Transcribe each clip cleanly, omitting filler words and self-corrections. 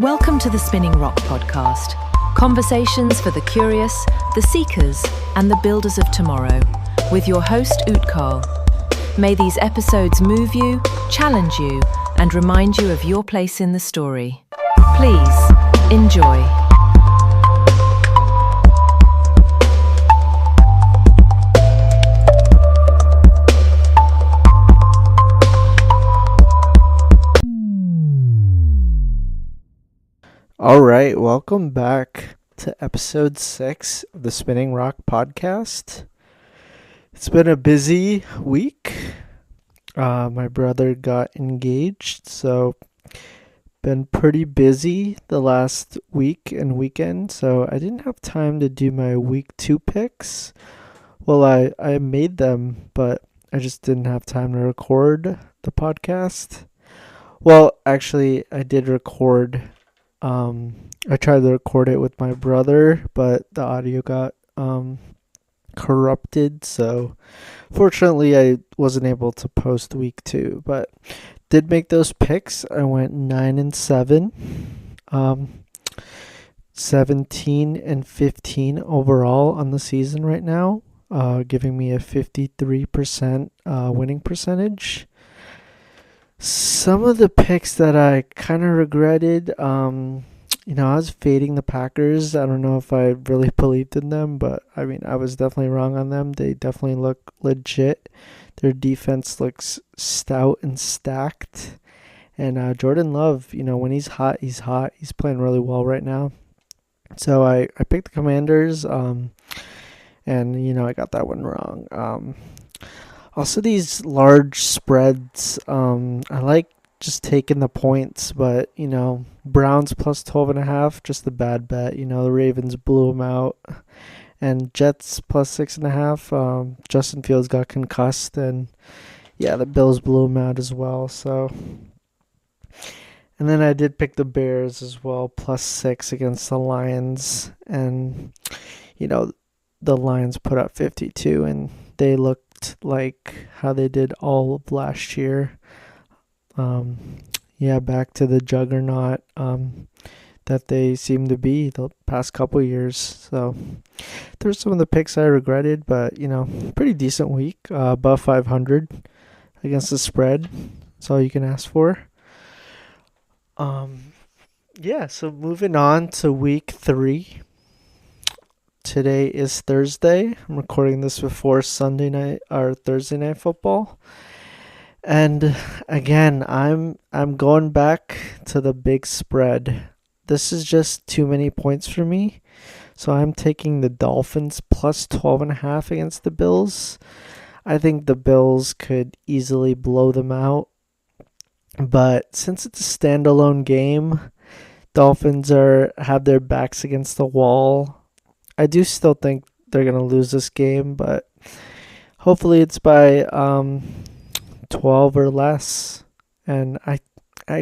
Welcome to the Spinning Rock Podcast. Conversations for the curious, the seekers, and the builders of tomorrow. With your host, Utkarl. May these episodes move you, challenge you, and remind you of your place in the story. Please, enjoy. All right, welcome back to episode 6 of the Spinning Rock Podcast. It's been a busy week. My brother got engaged, so been pretty busy the last week and weekend, so I didn't have time to do my week 2 picks. Well, I made them, but I just didn't have time to record the podcast. Well, actually, I did record. I tried to record it with my brother, but the audio got corrupted, so fortunately I wasn't able to post week 2, but did make those picks. I went 9-7, 17-15 overall on the season right now, giving me a 53% winning percentage. Some of the picks that I kind of regretted, I was fading the Packers. I don't know if I really believed in them, but I was definitely wrong on them. They definitely look legit. Their defense looks stout and stacked. And Jordan Love, when he's hot, he's hot. He's playing really well right now. So I picked the Commanders, and I got that one wrong. Also, these large spreads, I like just taking the points, but, Browns plus 12.5, just a bad bet. The Ravens blew them out. And Jets plus 6.5, Justin Fields got concussed, and, the Bills blew him out as well, so. And then I did pick the Bears as well, plus 6 against the Lions, and, the Lions put up 52, and they looked like how they did all of last year. Back to the juggernaut that they seem to be the past couple years. So there's some of the picks I regretted, but pretty decent week, above 500 against the spread. That's all you can ask for. So moving on to week 3. Today is Thursday. I'm recording this before Sunday night or Thursday night football. And again, I'm going back to the big spread. This is just too many points for me. So I'm taking the Dolphins plus 12.5 against the Bills. I think the Bills could easily blow them out. But since it's a standalone game, Dolphins have their backs against the wall. I do still think they're going to lose this game, but hopefully it's by 12 or less. And I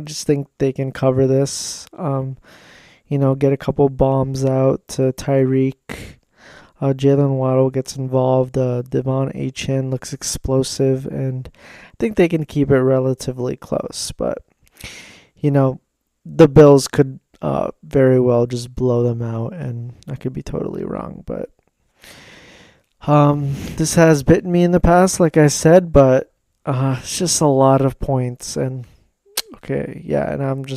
just think they can cover this. Get a couple bombs out to Tyreek. Jalen Waddle gets involved. Devon Achane looks explosive, and I think they can keep it relatively close. But, the Bills could very well just blow them out, and I could be totally wrong, but this has bitten me in the past, like I said, but it's just a lot of points, and and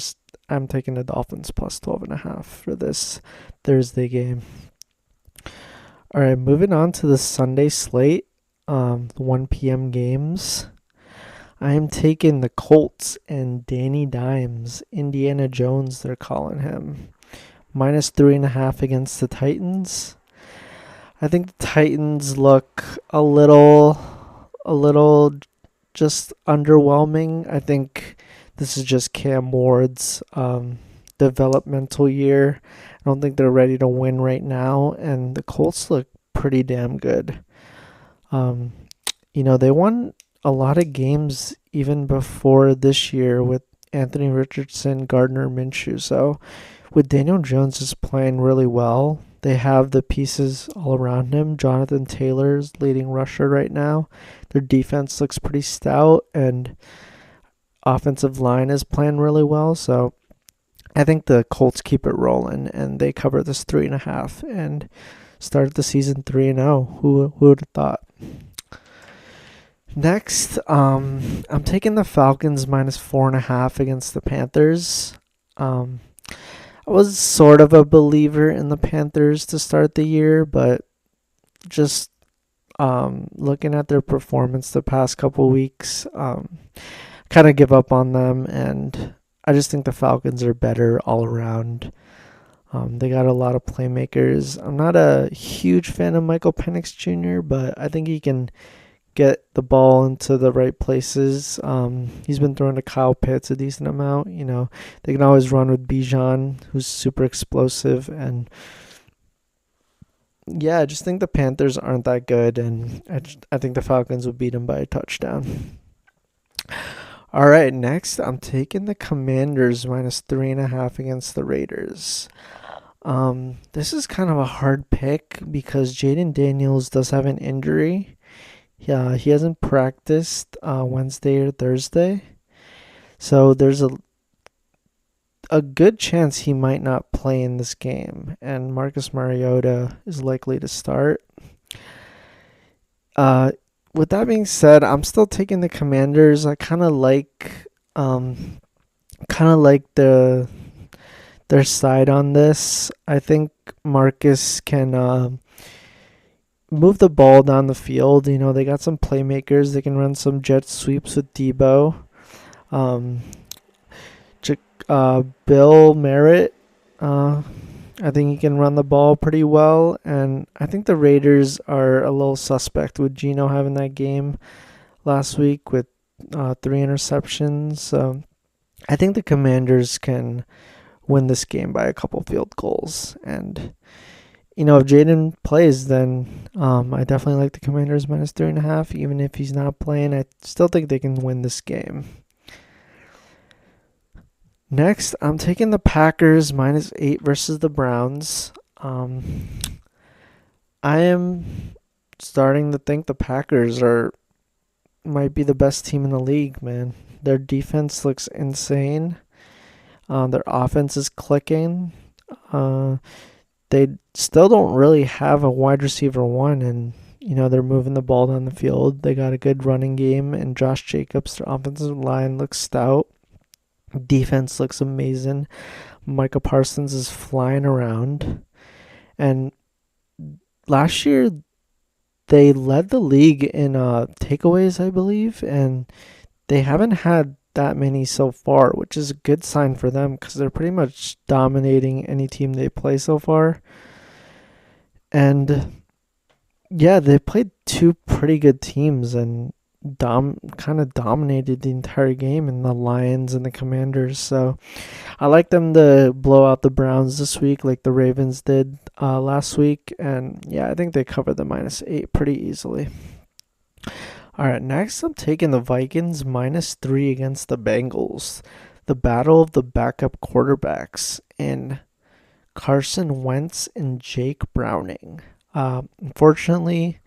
I'm taking the Dolphins plus 12.5 for this Thursday game. All right, moving on to the Sunday slate, 1 p.m. games. I am taking the Colts and Danny Dimes, Indiana Jones, they're calling him, minus 3.5 against the Titans. I think the Titans look a little just underwhelming. I think this is just Cam Ward's developmental year. I don't think they're ready to win right now, and the Colts look pretty damn good. They won a lot of games even before this year with Anthony Richardson, Gardner Minshew. So with Daniel Jones just playing really well, they have the pieces all around him. Jonathan Taylor's leading rusher right now. Their defense looks pretty stout, and offensive line is playing really well. So I think the Colts keep it rolling and they cover this 3.5 and start the season 3-0. Who would have thought? Next, I'm taking the Falcons minus 4.5 against the Panthers. I was sort of a believer in the Panthers to start the year, but just looking at their performance the past couple weeks, kind of give up on them, and I just think the Falcons are better all around. They got a lot of playmakers. I'm not a huge fan of Michael Penix Jr., but I think he can get the ball into the right places. He's been throwing to Kyle Pitts a decent amount. They can always run with Bijan, who's super explosive. And yeah, I just think the Panthers aren't that good, and I think the Falcons will beat them by a touchdown. All right, next I'm taking the Commanders minus 3.5 against the Raiders. This is kind of a hard pick because Jaden Daniels does have an injury. Yeah, he hasn't practiced Wednesday or Thursday, so there's a good chance he might not play in this game, and Marcus Mariota is likely to start. With that being said, I'm still taking the Commanders. I kind of like their side on this. I think Marcus can move the ball down the field. They got some playmakers. They can run some jet sweeps with Debo. Bill Merritt, I think he can run the ball pretty well. And I think the Raiders are a little suspect with Geno having that game last week with 3 interceptions. So I think the Commanders can win this game by a couple field goals. And if Jaden plays, then I definitely like the Commanders minus 3.5. Even if he's not playing, I still think they can win this game. Next, I'm taking the Packers minus 8 versus the Browns. I am starting to think the Packers might be the best team in the league, man. Their defense looks insane. Their offense is clicking. They still don't really have a wide receiver one, and they're moving the ball down the field. They got a good running game, and Josh Jacobs, their offensive line, looks stout. Defense looks amazing. Micah Parsons is flying around, and last year they led the league in takeaways, I believe, and they haven't had that many so far, which is a good sign for them because they're pretty much dominating any team they play so far. And yeah, they played 2 pretty good teams and kind of dominated the entire game in the Lions and the Commanders. So I like them to blow out the Browns this week like the Ravens did last week. And yeah, I think they cover the minus 8 pretty easily. All right, next I'm taking the Vikings minus 3 against the Bengals. The battle of the backup quarterbacks in Carson Wentz and Jake Browning. Unfortunately,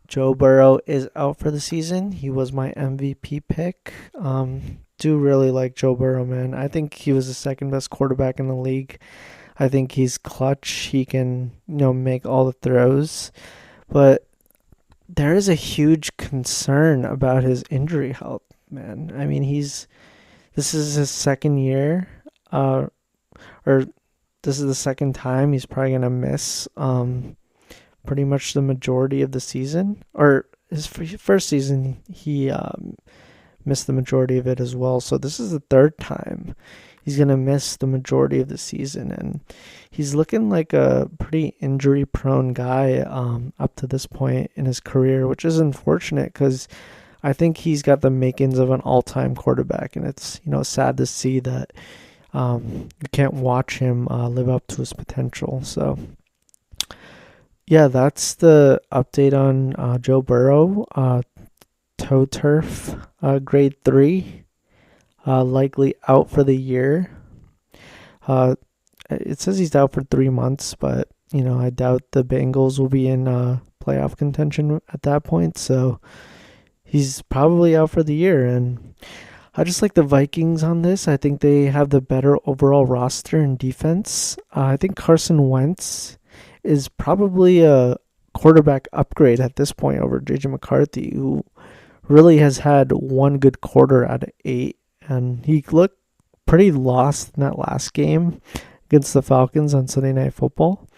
Joe Burrow is out for the season. He was my MVP pick. Do really like Joe Burrow, man. I think he was the second best quarterback in the league. I think he's clutch. He can, make all the throws. But there is a huge concern about his injury health, man. I mean, this is his second year, or this is the second time he's probably going to miss pretty much the majority of the season. Or his first season, he missed the majority of it as well. So this is the third time he's going to miss the majority of the season. And he's looking like a pretty injury-prone guy up to this point in his career, which is unfortunate because I think he's got the makings of an all-time quarterback. And it's, sad to see that you can't watch him live up to his potential. So yeah, that's the update on Joe Burrow. Toe turf, grade 3, likely out for the year. It says he's out for 3 months, but I doubt the Bengals will be in playoff contention at that point. So he's probably out for the year, and I just like the Vikings on this. I think they have the better overall roster and defense. I think Carson Wentz is probably a quarterback upgrade at this point over JJ McCarthy, who really has had one good quarter out of 8. And he looked pretty lost in that last game against the Falcons on Sunday Night Football.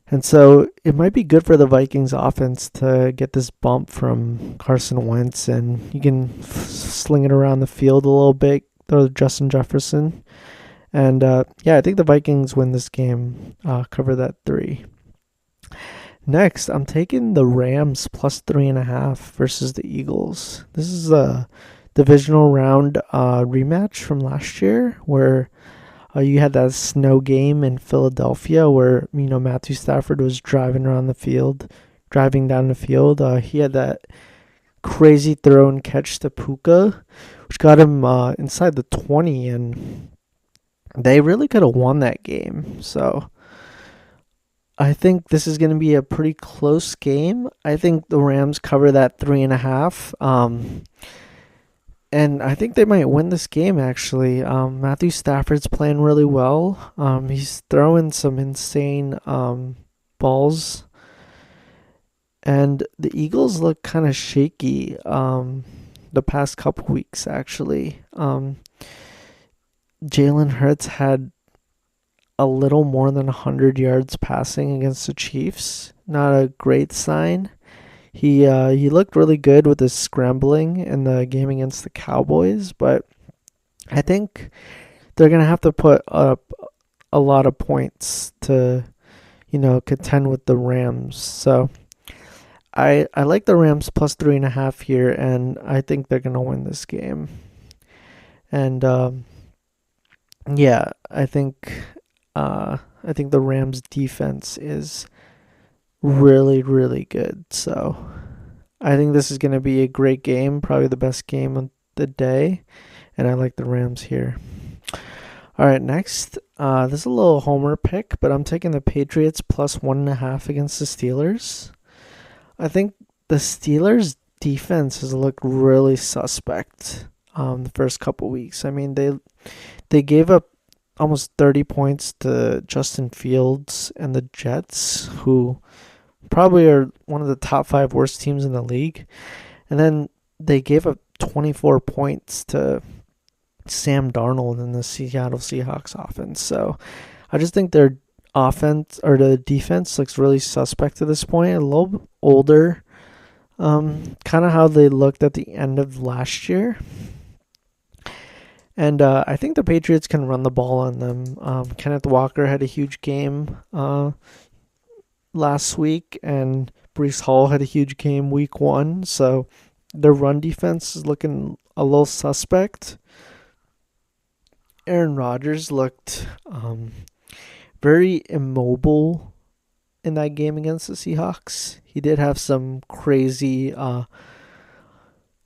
And so it might be good for the Vikings offense to get this bump from Carson Wentz, and you can sling it around the field a little bit, throw Justin Jefferson. And I think the Vikings win this game, cover that 3. Next, I'm taking the Rams plus 3.5 versus the Eagles. This is a divisional round rematch from last year where you had that snow game in Philadelphia where, Matthew Stafford was driving down the field. He had that crazy throw and catch to Puka, which got him inside the 20, and they really could have won that game. So I think this is going to be a pretty close game. I think the Rams cover that 3.5. And I think they might win this game, actually. Matthew Stafford's playing really well. He's throwing some insane balls. And the Eagles look kind of shaky the past couple weeks, actually. Jalen Hurts had a little more than 100 yards passing against the Chiefs. Not a great sign. He looked really good with his scrambling in the game against the Cowboys, but I think they're going to have to put up a lot of points to, contend with the Rams. So I like the Rams plus 3.5 here, and I think they're going to win this game. And I think the Rams defense is really, really good. So I think this is going to be a great game, probably the best game of the day, and I like the Rams here. All right, next, this is a little homer pick, but I'm taking the Patriots plus 1.5 against the Steelers. I think the Steelers defense has looked really suspect the first couple weeks. I mean, they gave up almost 30 points to Justin Fields and the Jets, who probably are one of the top 5 worst teams in the league. And then they gave up 24 points to Sam Darnold in the Seattle Seahawks offense. So I just think their offense or the defense looks really suspect at this point. A little older, kind of how they looked at the end of last year. And I think the Patriots can run the ball on them. Kenneth Walker had a huge game last week, and Breece Hall had a huge game week 1. So their run defense is looking a little suspect. Aaron Rodgers looked very immobile in that game against the Seahawks. He did have some crazy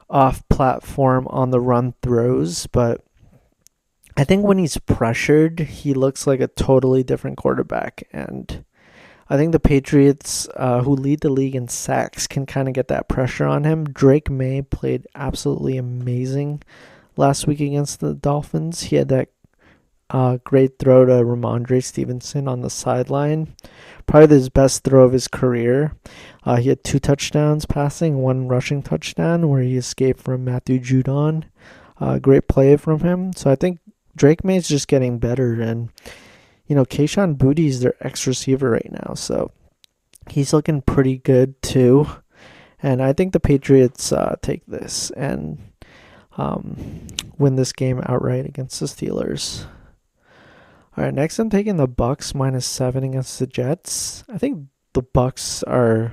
off-platform on the run throws, but I think when he's pressured, he looks like a totally different quarterback. And I think the Patriots, who lead the league in sacks, can kind of get that pressure on him. Drake May played absolutely amazing last week against the Dolphins. He had that great throw to Ramondre Stevenson on the sideline. Probably his best throw of his career. He had 2 touchdowns passing, 1 rushing touchdown where he escaped from Matthew Judon. Great play from him. So I think Drake May's just getting better, and Kayshon Boutte is their ex-receiver right now, so he's looking pretty good too. And I think the Patriots take this and win this game outright against the Steelers. All right, next I'm taking the Bucks -7 against the Jets. I think the Bucks are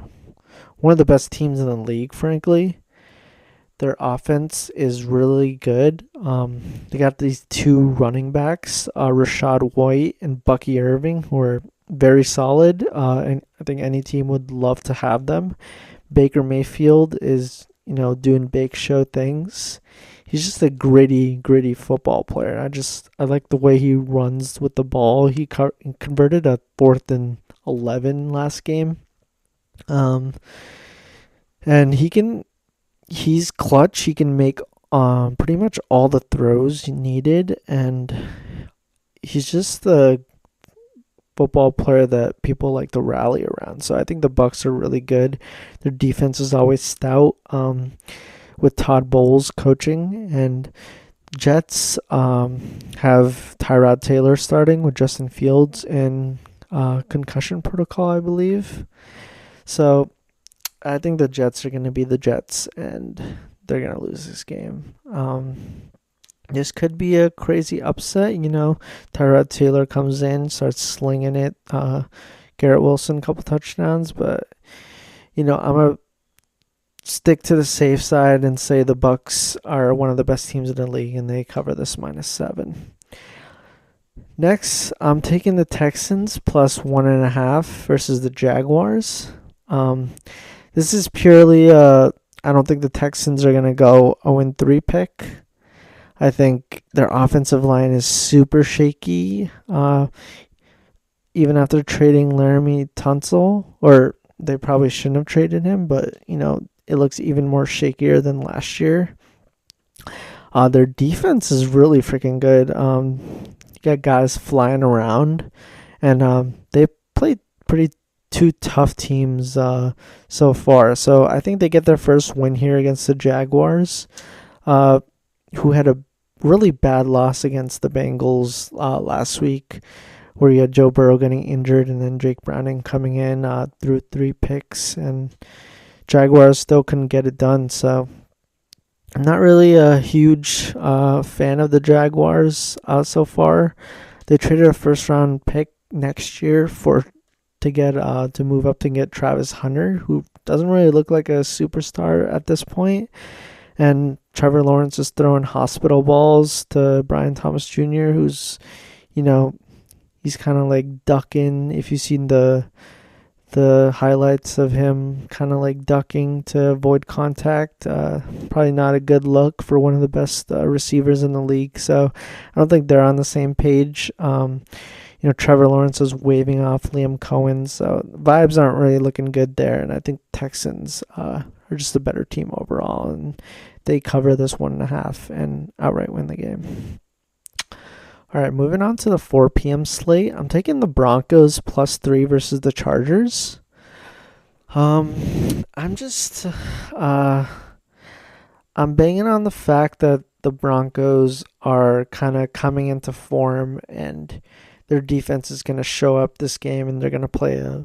one of the best teams in the league, frankly. Their offense is really good. They got these 2 running backs, Rashad White and Bucky Irving, who are very solid. And I think any team would love to have them. Baker Mayfield is, doing big show things. He's just a gritty football player. I like the way he runs with the ball. He converted a 4th and 11 last game. And he's clutch. He can make pretty much all the throws he needed, and he's just the football player that people like to rally around. So I think the Bucks are really good. Their defense is always stout, with Todd Bowles coaching, and Jets have Tyrod Taylor starting with Justin Fields in concussion protocol, I believe. So I think the Jets are going to be the Jets, and they're going to lose this game. This could be a crazy upset. Tyrod Taylor comes in, starts slinging it. Garrett Wilson, a couple touchdowns. But, I'm going to stick to the safe side and say the Bucks are one of the best teams in the league, and they cover this -7. Next, I'm taking the Texans plus 1.5 versus the Jaguars. This is purely I don't think the Texans are going to go 0-3 pick. I think their offensive line is super shaky. Even after trading Laramie Tunsil, or they probably shouldn't have traded him, but, it looks even more shakier than last year. Their defense is really freaking good. You got guys flying around, and they played two tough teams so far. So I think they get their first win here against the Jaguars, who had a really bad loss against the Bengals last week, where you had Joe Burrow getting injured and then Jake Browning coming in through 3 picks, and Jaguars still couldn't get it done. So I'm not really a huge fan of the Jaguars so far. They traded a first-round pick next year to move up to get Travis Hunter, who doesn't really look like a superstar at this point. And Trevor Lawrence is throwing hospital balls to Brian Thomas Jr., who's, he's kind of like ducking. If you've seen the highlights of him kind of like ducking to avoid contact, probably not a good look for one of the best receivers in the league. So I don't think they're on the same page. Trevor Lawrence is waving off Liam Cohen, so vibes aren't really looking good there. And I think Texans are just a better team overall, and they cover this 1.5 and outright win the game. All right, moving on to the 4 p.m. slate. I'm taking the Broncos +3 versus the Chargers. I'm banging on the fact that the Broncos are kind of coming into form, and their defense is going to show up this game, and they're going to play a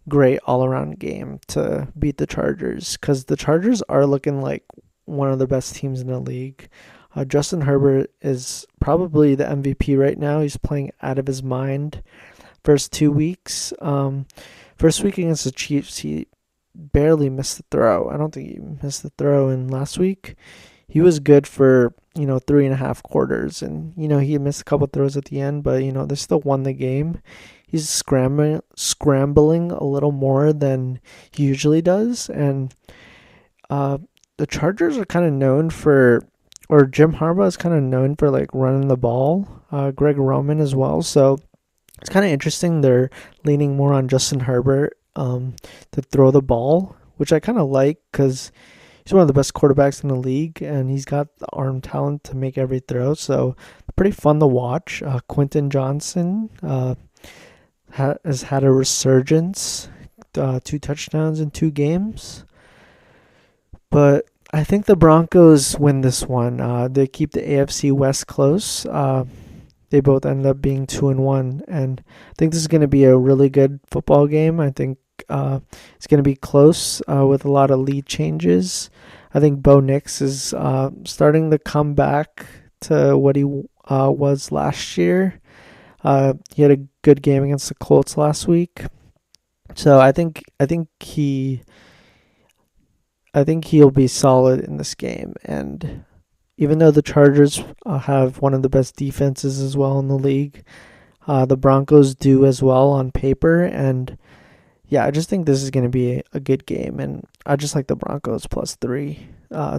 great all-around game to beat the Chargers, because the Chargers are looking like one of the best teams in the league. Justin Herbert is probably the MVP right now. He's playing out of his mind. First 2 weeks. First week against the Chiefs, he barely missed the throw. I don't think he missed the throw. And last week, he was good for, 3.5 quarters. And, he missed a couple throws at the end, but, they still won the game. He's scrambling a little more than he usually does. And the Chargers are kind of known for, or Jim Harbaugh is kind of known for like running the ball. Greg Roman as well. So it's kind of interesting. They're leaning more on Justin Herbert to throw the ball, which I kind of like, because he's one of the best quarterbacks in the league, and he's got the arm talent to make every throw. So pretty fun to watch. Quentin Johnson has had a resurgence, 2 touchdowns in 2 games. But I think the Broncos win this one. They keep the AFC West close. They both end up being 2-1, and I think this is going to be a really good football game. I think it's going to be close with a lot of lead changes. I think Bo Nix is starting to come back to what he was last year. He had a good game against the Colts last week, so I think he'll be solid in this game. And even though the Chargers have one of the best defenses as well in the league, the Broncos do as well on paper. And yeah, I just think this is going to be a good game, and I just like the Broncos +3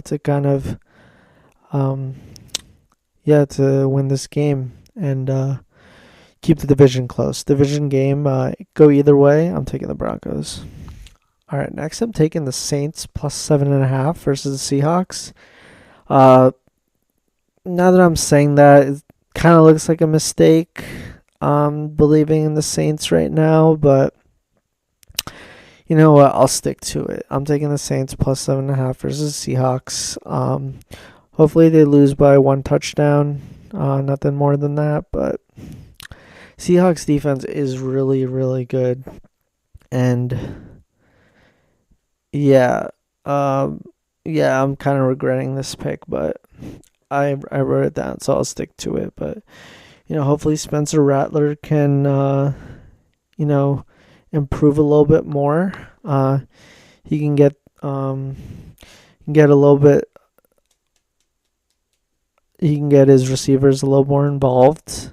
to kind of to win this game and keep the division close. Division game, go either way. I'm taking the Broncos. All right, next I'm taking the Saints +7.5 versus the Seahawks. Now that I'm saying that, it kind of looks like a mistake. Believing in the Saints right now, but you know what? I'll stick to it. I'm taking the Saints plus 7.5 versus Seahawks. Hopefully they lose by 1 touchdown. Nothing more than that, but Seahawks defense is really, really good. And yeah, I'm kind of regretting this pick, but I wrote it down, so I'll stick to it. But hopefully Spencer Rattler can improve a little bit more. He can get a little bit. He can get his receivers a little more involved.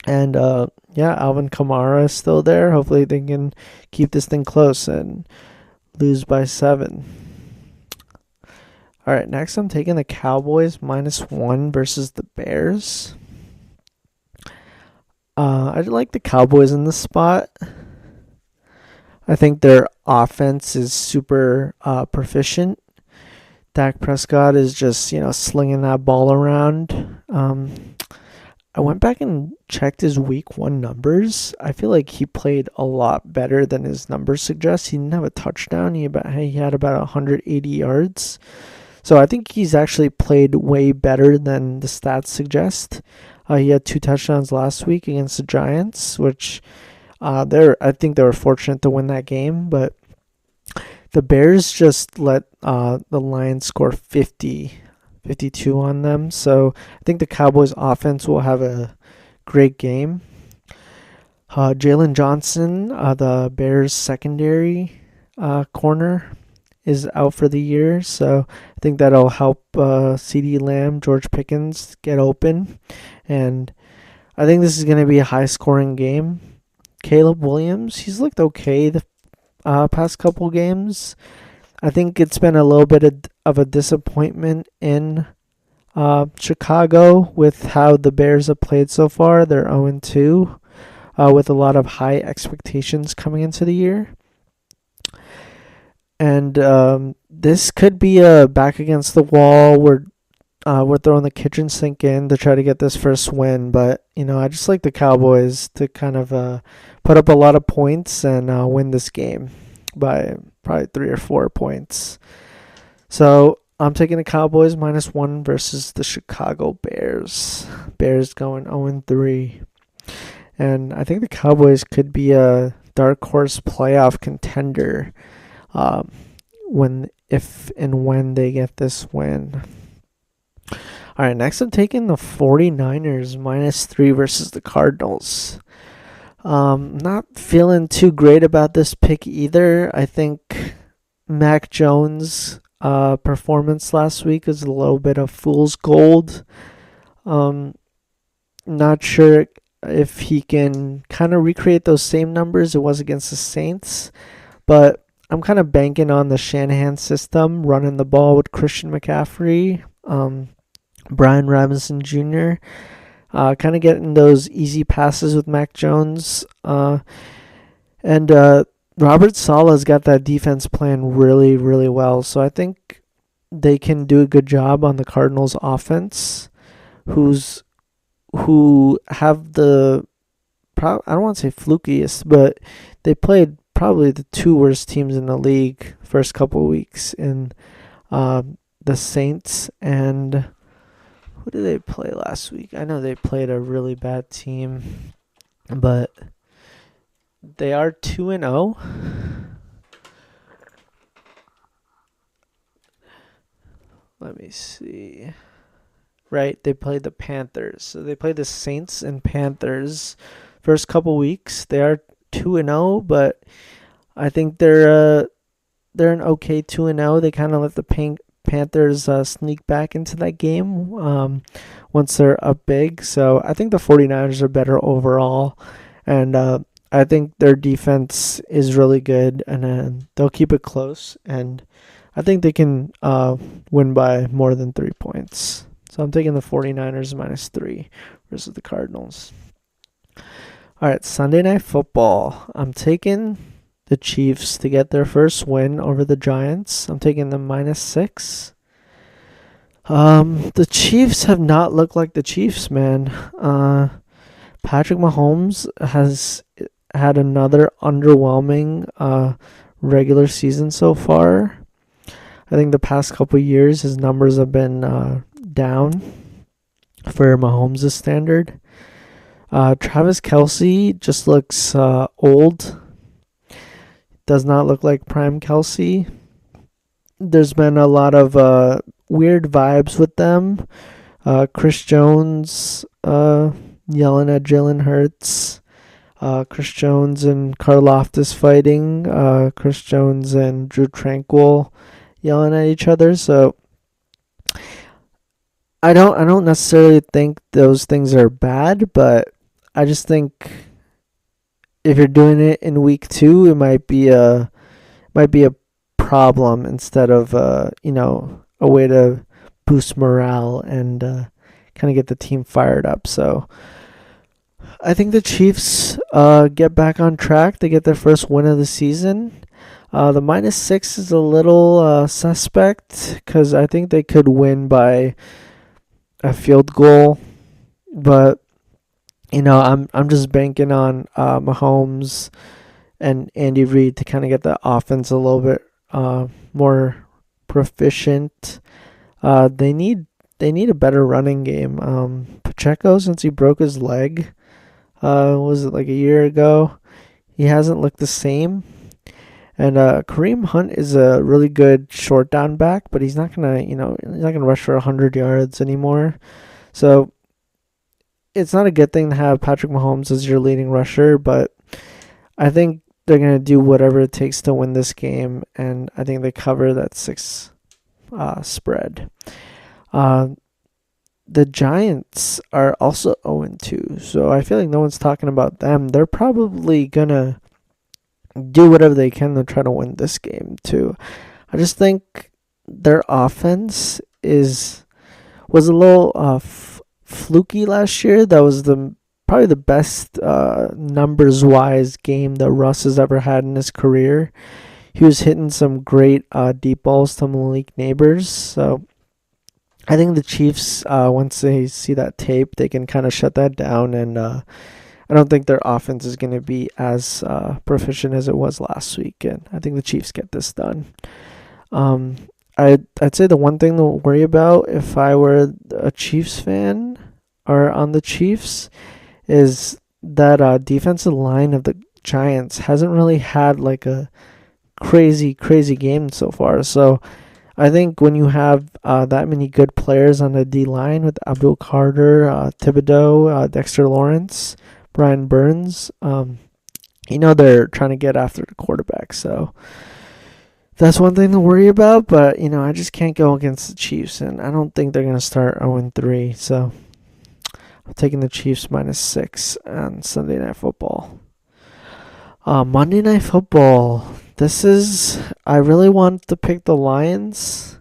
And Alvin Kamara is still there. Hopefully they can keep this thing close and lose by 7. All right, next I'm taking the Cowboys -1 versus the Bears. I like the Cowboys in this spot. I think their offense is super proficient. Dak Prescott is just, slinging that ball around. I went back and checked his week 1 numbers. I feel like he played a lot better than his numbers suggest. He didn't have a touchdown. He had about 180 yards. So I think he's actually played way better than the stats suggest. He had 2 touchdowns last week against the Giants, which I think they were fortunate to win that game. But the Bears just let the Lions score 52 on them. So I think the Cowboys offense will have a great game. Jalen Johnson, the Bears secondary corner, is out for the year. So I think that'll help CeeDee Lamb, George Pickens get open. And I think this is going to be a high-scoring game. Caleb Williams, he's looked okay the past couple games. I think it's been a little bit of a disappointment in Chicago with how the Bears have played so far. They're 0-2 with a lot of high expectations coming into the year. And this could be a back against the wall. We're throwing the kitchen sink in to try to get this first win. But, I just like the Cowboys to kind of put up a lot of points and win this game by probably 3 or 4 points. So I'm taking the Cowboys -1 versus the Chicago Bears. Bears going 0-3. And I think the Cowboys could be a dark horse playoff contender if and when they get this win. All right, next I'm taking the 49ers -3 versus the Cardinals. Not feeling too great about this pick either. I think Mac Jones' performance last week is a little bit of fool's gold. Not sure if he can kind of recreate those same numbers it was against the Saints, but I'm kind of banking on the Shanahan system, running the ball with Christian McCaffrey, Brian Robinson Jr., kind of getting those easy passes with Mac Jones. And Robert Saleh's got that defense playing really, really well. So I think they can do a good job on the Cardinals offense, who have the, I don't want to say flukiest, but they played probably the 2 worst teams in the league first couple of weeks in the Saints and who did they play last week? I know they played a really bad team, but they are 2-0. Let me see. Right, they played the Panthers. So they played the Saints and Panthers first couple weeks. They are 2-0, but I think they're an okay 2-0. They kind of let the Panthers sneak back into that game once they're up big. So I think the 49ers are better overall, and I think their defense is really good, and they'll keep it close, and I think they can win by more than 3 points. So I'm taking the 49ers -3 versus the Cardinals. All right, Sunday Night Football. I'm taking the Chiefs to get their first win over the Giants. I'm taking them -6. The Chiefs have not looked like the Chiefs, man. Patrick Mahomes has had another underwhelming regular season so far. I think the past couple years his numbers have been down for Mahomes' standard. Travis Kelce just looks old. Does not look like prime Kelce. There's been a lot of weird vibes with them. Chris Jones yelling at Jalen Hurts. Chris Jones and Karlaftis fighting. Chris Jones and Drew Tranquil yelling at each other. So I don't necessarily think those things are bad, but I just think if you're doing it in week 2, it might be a problem instead of a way to boost morale and kind of get the team fired up. So I think the Chiefs get back on track. They get their first win of the season. The -6 is a little suspect because I think they could win by a field goal, but I'm just banking on Mahomes and Andy Reid to kind of get the offense a little bit more proficient. They need a better running game. Pacheco, since he broke his leg, was it like a year ago? He hasn't looked the same. And Kareem Hunt is a really good short down back, but he's not gonna rush for 100 yards anymore. So it's not a good thing to have Patrick Mahomes as your leading rusher, but I think they're gonna do whatever it takes to win this game, and I think they cover that 6 spread. The Giants are also 0-2, so I feel like no one's talking about them. They're probably gonna do whatever they can to try to win this game too. I just think their offense was a little fluky last year. That was probably the best numbers wise game that Russ has ever had in his career. He was hitting some great deep balls to Malik Neighbors. So I think the Chiefs, once they see that tape, they can kind of shut that down, and I don't think their offense is going to be as proficient as it was last week, and I think the Chiefs get this done. I'd say the one thing to worry about if I were a Chiefs fan or on the Chiefs is that defensive line of the Giants hasn't really had like a crazy game so far. So I think when you have that many good players on the D line with Abdul Carter, Thibodeau, Dexter Lawrence, Brian Burns, they're trying to get after the quarterback. So that's one thing to worry about. But, I just can't go against the Chiefs, and I don't think they're going to start 0-3. So I'm taking the Chiefs -6 on Sunday Night Football. Monday Night Football. I really wanted to pick the Lions.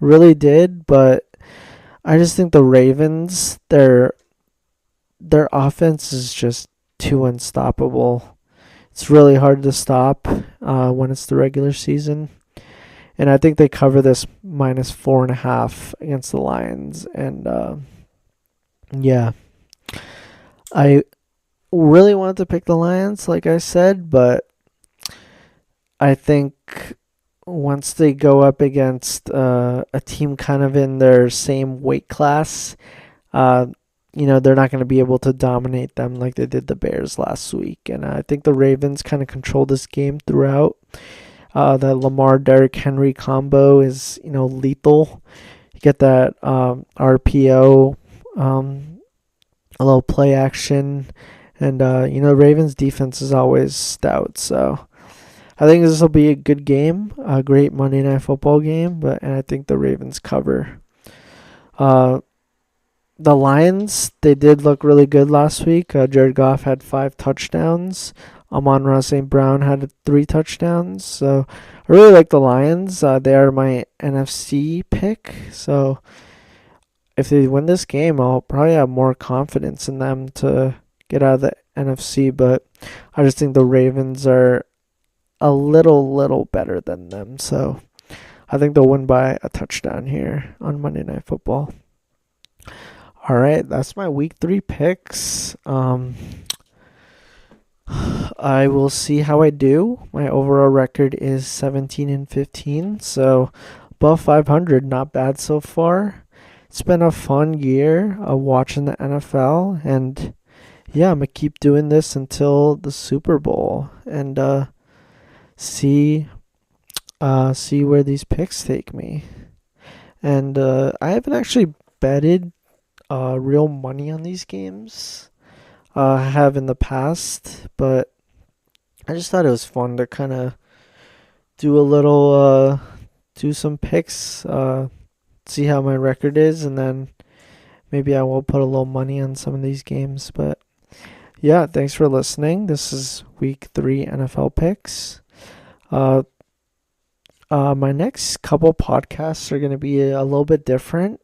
Really did, but I just think the Ravens, their offense is just too unstoppable. It's really hard to stop when it's the regular season. And I think they cover this -4.5 against the Lions. And yeah, I really wanted to pick the Lions, like I said, but I think once they go up against a team kind of in their same weight class, they're not going to be able to dominate them like they did the Bears last week. And I think the Ravens kind of control this game throughout. The Lamar-Derrick Henry combo is, lethal. You get that RPO, a little play action. And, Ravens defense is always stout. So I think this will be a good game, a great Monday Night Football game, and I think the Ravens cover. The Lions, they did look really good last week. Jared Goff had 5 touchdowns. Amon-Ra St. Brown had 3 touchdowns. So I really like the Lions. They are my NFC pick. So if they win this game, I'll probably have more confidence in them to get out of the NFC. But I just think the Ravens are a little better than them. So I think they'll win by a touchdown here on Monday Night Football. All right, that's my week 3 picks. I will see how I do. My overall record is 17-15, so above 500, not bad so far. It's been a fun year of watching the NFL, and yeah, I'm gonna keep doing this until the Super Bowl and see where these picks take me. And I haven't actually betted real money on these games. I have in the past, but I just thought it was fun to kind of do some picks, see how my record is, and then maybe I will put a little money on some of these games. But yeah, thanks for listening. This is week 3 NFL picks. My next couple podcasts are going to be a little bit different.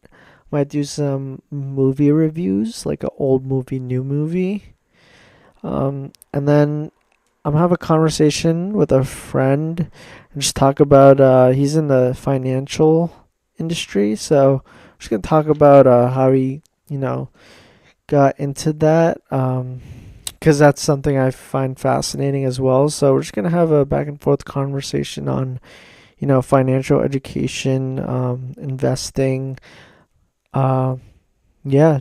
Might do some movie reviews, like an old movie, new movie. And then I'm gonna have a conversation with a friend and just talk about, he's in the financial industry. So I'm just going to talk about how he, got into that. Because that's something I find fascinating as well. So we're just going to have a back and forth conversation on, financial education, investing,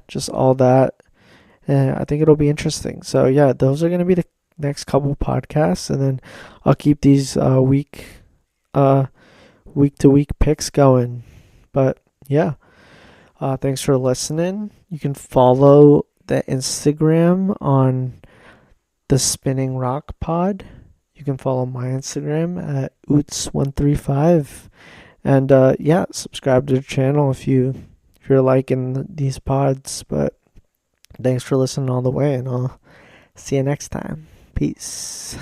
just all that. And I think it'll be interesting. So yeah, those are going to be the next couple podcasts, and then I'll keep these week to week picks going. But yeah, thanks for listening. You can follow the Instagram on the Spinning Rock Pod. You can follow my Instagram at oots135, and subscribe to the channel if you're liking these pods. But thanks for listening all the way, and I'll see you next time. Peace.